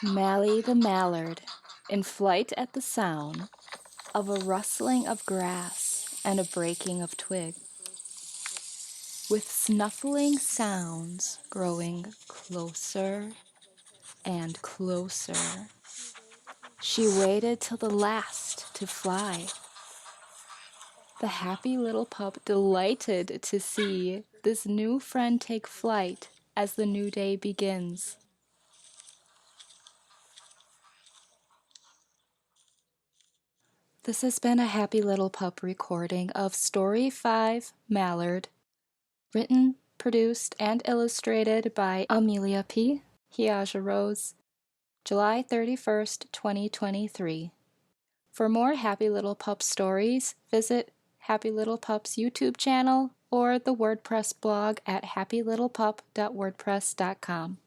Mally the mallard, in flight at the sound of a rustling of grass and a breaking of twig, with snuffling sounds growing closer and closer, she waited till the last to fly. The happy little pup delighted to see this new friend take flight as the new day begins. This has been a Happy Little Pup recording of Story 5, Mallard, written, produced, and illustrated by Amelia P. Hiaja Rose, July 31st, 2023. For more Happy Little Pup stories, visit Happy Little Pup's YouTube channel or the WordPress blog at happylittlepup.wordpress.com.